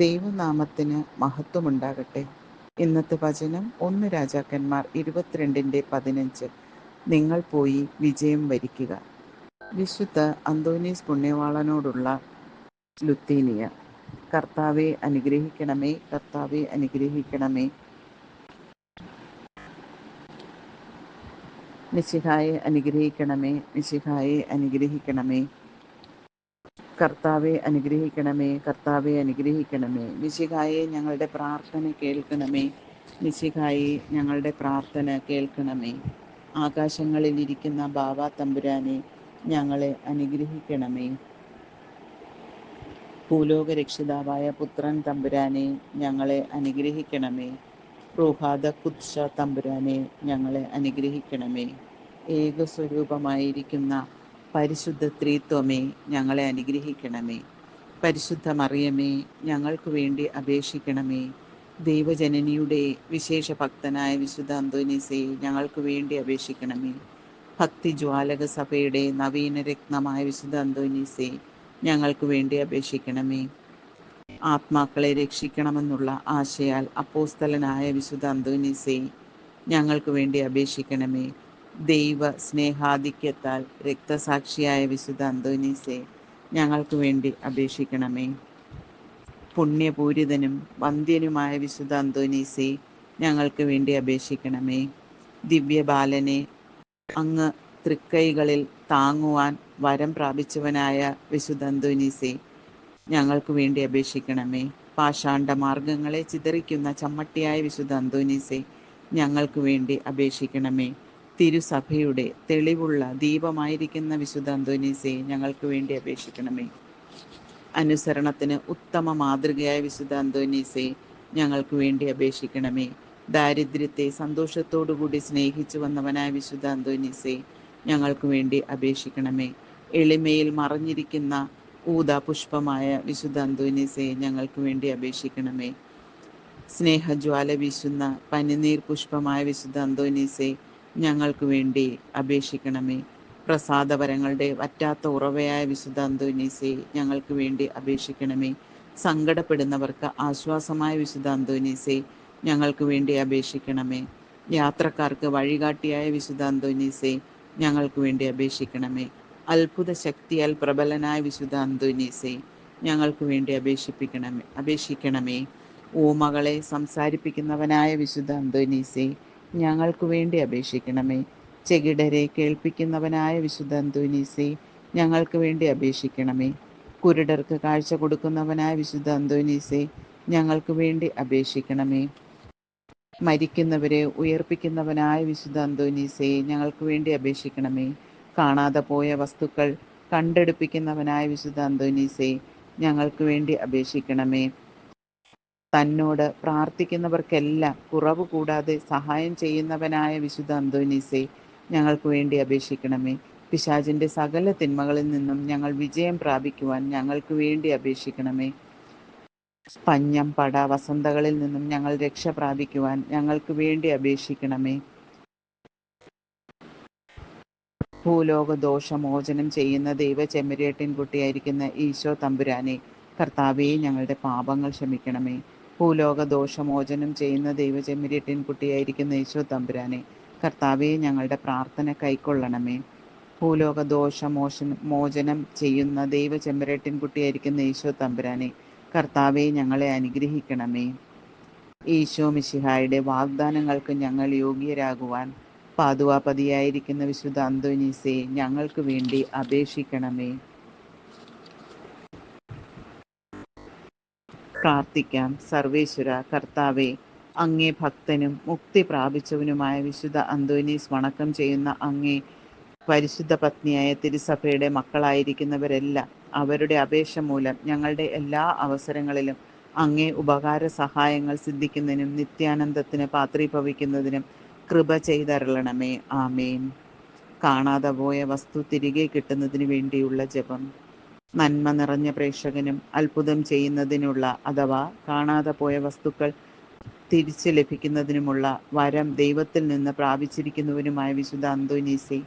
ദൈവനാമത്തിന് മഹത്വമുണ്ടാകട്ടെ. ഇന്നത്തെ വചനം 1 രാജാക്കന്മാർ 22:15. നിങ്ങൾ പോയി വിജയം വരിക്കുക. വിശുദ്ധ അന്തോനീസ് പുണ്യവാളനോടുള്ള ലുത്തീനിയ. കർത്താവെ അനുഗ്രഹിക്കണമേ, കർത്താവെ അനുഗ്രഹിക്കണമേ. മിശിഹായെ അനുഗ്രഹിക്കണമേ, മിശിഹായെ അനുഗ്രഹിക്കണമേ. കർത്താവെ അനുഗ്രഹിക്കണമേ, കർത്താവെ അനുഗ്രഹിക്കണമേ. മിശിഹായെ ഞങ്ങളുടെ പ്രാർത്ഥന കേൾക്കണമേ, മിശിഹായെ ഞങ്ങളുടെ പ്രാർത്ഥന കേൾക്കണമേ. ആകാശങ്ങളിലിരിക്കുന്ന ബാവാ തമ്പുരാനെ ഞങ്ങളെ അനുഗ്രഹിക്കണമേ. ഭൂലോക രക്ഷിതാവായ പുത്രൻ തമ്പുരാനെ ഞങ്ങളെ അനുഗ്രഹിക്കണമേ. റൂഹാദ കുദ്ശ തമ്പുരാനെ ഞങ്ങളെ അനുഗ്രഹിക്കണമേ. ഏകസ്വരൂപമായിരിക്കുന്ന പരിശുദ്ധ ത്രിത്വമേ ഞങ്ങളെ അനുഗ്രഹിക്കണമേ. പരിശുദ്ധ മറിയമേ ഞങ്ങൾക്ക് വേണ്ടി അപേക്ഷിക്കണമേ. ദൈവജനനിയുടെ വിശേഷ ഭക്തനായ വിശുദ്ധ അന്തോനീസേ ഞങ്ങൾക്ക് വേണ്ടി അപേക്ഷിക്കണമേ. ഭക്തിജ്വാലക സഭയുടെ നവീന രത്നമായ വിശുദ്ധ അന്തോനീസേ ഞങ്ങൾക്ക് വേണ്ടി അപേക്ഷിക്കണമേ. ആത്മാക്കളെ രക്ഷിക്കണമെന്നുള്ള ആശയാൽ അപ്പോസ്തലനായ വിശുദ്ധ അന്തോനീസേ ഞങ്ങൾക്ക് വേണ്ടി അപേക്ഷിക്കണമേ. ദൈവ സ്നേഹാധിക്യത്താൽ രക്തസാക്ഷിയായ വിശുദ്ധ അന്തോനീസേ ഞങ്ങൾക്ക് വേണ്ടി അപേക്ഷിക്കണമേ. പുണ്യപൂരിതനും വന്ധ്യനുമായ വിശുദ്ധ അന്തോനീസേ ഞങ്ങൾക്ക് വേണ്ടി അപേക്ഷിക്കണമേ. ദിവ്യബാലനെ അങ്ങ് തൃക്കൈകളിൽ താങ്ങുവാൻ വരം പ്രാപിച്ചവനായ വിശുദ്ധ അന്തോനീസേ ഞങ്ങൾക്ക് വേണ്ടി അപേക്ഷിക്കണമേ. പാഷാണ്ഡ മാർഗങ്ങളെ ചിതറിക്കുന്ന ചമ്മട്ടിയായ വിശുദ്ധ അന്തോനീസേ ഞങ്ങൾക്ക് വേണ്ടി അപേക്ഷിക്കണമേ. തിരുസഭയുടെ തെളിവുള്ള ദീപമായിരിക്കുന്ന വിശുദ്ധ അന്തോനീസേ ഞങ്ങൾക്ക് വേണ്ടി അപേക്ഷിക്കണമേ. അനുസരണത്തിന് ഉത്തമ മാതൃകയായ വിശുദ്ധ അന്തോനീസേ ഞങ്ങൾക്ക് വേണ്ടി അപേക്ഷിക്കണമേ. ദാരിദ്ര്യത്തെ സന്തോഷത്തോടുകൂടി സ്നേഹിച്ചു വന്നവനായ വിശുദ്ധ അന്തോനീസേ ഞങ്ങൾക്ക് വേണ്ടി അപേക്ഷിക്കണമേ. എളിമയിൽ മറഞ്ഞിരിക്കുന്ന ഊദാപുഷ്പമായ വിശുദ്ധ അന്തോനീസേ ഞങ്ങൾക്ക് വേണ്ടി അപേക്ഷിക്കണമേ. സ്നേഹജ്വാല വീശുന്ന പനിനീർ പുഷ്പമായ വിശുദ്ധ അന്തോനീസേ ഞങ്ങൾക്ക് വേണ്ടി അപേക്ഷിക്കണമേ. പ്രസാദവരങ്ങളുടെ വറ്റാത്ത ഉറവയായ വിശുദ്ധ അന്തോനീസേ ഞങ്ങൾക്ക് വേണ്ടി അപേക്ഷിക്കണമേ. സങ്കടപ്പെടുന്നവർക്ക് ആശ്വാസമായ വിശുദ്ധ അന്തോനീസേ ഞങ്ങൾക്ക് വേണ്ടി അപേക്ഷിക്കണമേ. യാത്രക്കാർക്ക് വഴികാട്ടിയായ വിശുദ്ധ അന്തോനീസേ ഞങ്ങൾക്ക് വേണ്ടി അപേക്ഷിക്കണമേ. അത്ഭുത ശക്തിയാൽ പ്രബലനായ വിശുദ്ധ അന്തോനീസേ ഞങ്ങൾക്ക് വേണ്ടി അപേക്ഷിക്കണമേ. ഊമകളെ സംസാരിപ്പിക്കുന്നവനായ വിശുദ്ധ അന്തോനീസേ ഞങ്ങൾക്ക് വേണ്ടി അപേക്ഷിക്കണമേ. ചെകിടരെ കേൾപ്പിക്കുന്നവനായ വിശുദ്ധ അന്തോനീസേ ഞങ്ങൾക്ക് വേണ്ടി അപേക്ഷിക്കണമേ. കുരുടർക്ക് കാഴ്ച കൊടുക്കുന്നവനായ വിശുദ്ധ അന്തോനീസേ ഞങ്ങൾക്ക് വേണ്ടി അപേക്ഷിക്കണമേ. മരിക്കുന്നവരെ ഉയർപ്പിക്കുന്നവനായ വിശുദ്ധ അന്തോനീസേ ഞങ്ങൾക്ക് വേണ്ടി അപേക്ഷിക്കണമേ. കാണാതെ പോയ വസ്തുക്കൾ കണ്ടെടുപ്പിക്കുന്നവനായ വിശുദ്ധ അന്തോനീസേ ഞങ്ങൾക്ക് വേണ്ടി അപേക്ഷിക്കണമേ. തന്നോട് പ്രാർത്ഥിക്കുന്നവർക്കെല്ലാം കുറവ് കൂടാതെ സഹായം ചെയ്യുന്നവനായ വിശുദ്ധ അന്തോനീസേ ഞങ്ങൾക്ക് വേണ്ടി അപേക്ഷിക്കണമേ. പിശാചിൻ്റെ സകല തിന്മകളിൽ നിന്നും ഞങ്ങൾ വിജയം പ്രാപിക്കുവാൻ ഞങ്ങൾക്ക് വേണ്ടി അപേക്ഷിക്കണമേ. പഞ്ഞം പട വസന്തകളിൽ നിന്നും ഞങ്ങൾ രക്ഷ പ്രാപിക്കുവാൻ ഞങ്ങൾക്ക് വേണ്ടി അപേക്ഷിക്കണമേ. ഭൂലോക ദോഷമോചനം ചെയ്യുന്ന ദൈവചെമ്മരിയാട്ടിൻകുട്ടിയായിരിക്കുന്ന ഈശോ തമ്പുരാനെ കർത്താവേ ഞങ്ങളുടെ പാപങ്ങൾ ക്ഷമിക്കണമേ. ഭൂലോക ദോഷമോചനം ചെയ്യുന്ന ദൈവചെമ്മരിയാട്ടിൻകുട്ടിയായിരിക്കുന്ന ഈശോ തമ്പുരാനെ കർത്താവേ ഞങ്ങളുടെ പ്രാർത്ഥന കൈക്കൊള്ളണമേ. ഭൂലോക മോചനം ചെയ്യുന്ന ദൈവചെമ്മരിയാട്ടിൻകുട്ടിയായിരിക്കുന്ന ഈശോ തമ്പുരാനെ കർത്താവേ ഞങ്ങളെ അനുഗ്രഹിക്കണമേ. ഈശോ മിശിഹായുടെ വാഗ്ദാനങ്ങൾക്ക് ഞങ്ങൾ യോഗ്യരാകുവാൻ പാതുവാപതിയായിരിക്കുന്ന വിശുദ്ധ അന്തോനീസേ ഞങ്ങൾക്ക് വേണ്ടി അപേക്ഷിക്കണമേ. പ്രാർത്ഥിക്കാം. സർവേശ്വര കർത്താവേ, അങ്ങേ ഭക്തനും മുക്തി പ്രാപിച്ചവനുമായ വിശുദ്ധ അന്തോനീസ് വണക്കം ചെയ്യുന്ന അങ്ങേ പരിശുദ്ധ പത്നിയായ തിരുസഭയുടെ മക്കളായിരിക്കുന്നവരെല്ലാം അവരുടെ അപേക്ഷ മൂലം ഞങ്ങളുടെ എല്ലാ അവസരങ്ങളിലും അങ്ങേ ഉപകാര സഹായങ്ങൾ സിദ്ധിക്കുന്നതിനും നിത്യാനന്ദത്തിന് പാത്രീഭവിക്കുന്നതിനും കൃപ ചെയ്തരുളണമേ. ആമേൻ. കാണാതെ പോയ വസ്തു തിരികെ കിട്ടുന്നതിന് വേണ്ടിയുള്ള ജപം. നന്മ നിറഞ്ഞ പ്രേക്ഷകനും അത്ഭുതം ചെയ്യുന്നതിനുള്ള അഥവാ കാണാതെ പോയ വസ്തുക്കൾ തിരിച്ചു ലഭിക്കുന്നതിനുമുള്ള വരം ദൈവത്തിൽ നിന്ന് പ്രാപിച്ചിരിക്കുന്നവനുമായ വിശുദ്ധ അന്തോനീസേ,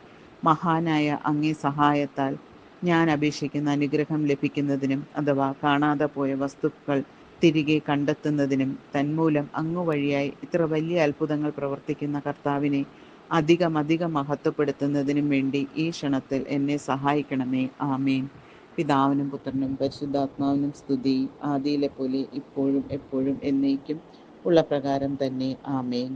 മഹാനായ അങ്ങേ സഹായത്താൽ ഞാൻ അപേക്ഷിക്കുന്ന അനുഗ്രഹം ലഭിക്കുന്നതിനും അഥവാ കാണാതെ പോയ വസ്തുക്കൾ തിരികെ കണ്ടെത്തുന്നതിനും തന്മൂലം അങ്ങ് വഴിയായി ഇത്ര വലിയ അത്ഭുതങ്ങൾ പ്രവർത്തിക്കുന്ന കർത്താവിനെ അധികം മഹത്വപ്പെടുത്തുന്നതിനും വേണ്ടി ഈ ക്ഷണത്തിൽ എന്നെ സഹായിക്കണമേ. ആമേൻ. പിതാവിനും പുത്രനും പരിശുദ്ധാത്മാവിനും സ്തുതി, ആദിയിലെ പോലെ ഇപ്പോഴും എപ്പോഴും എന്നേക്കും ഉള്ള പ്രകാരം തന്നെ. ആമേൻ.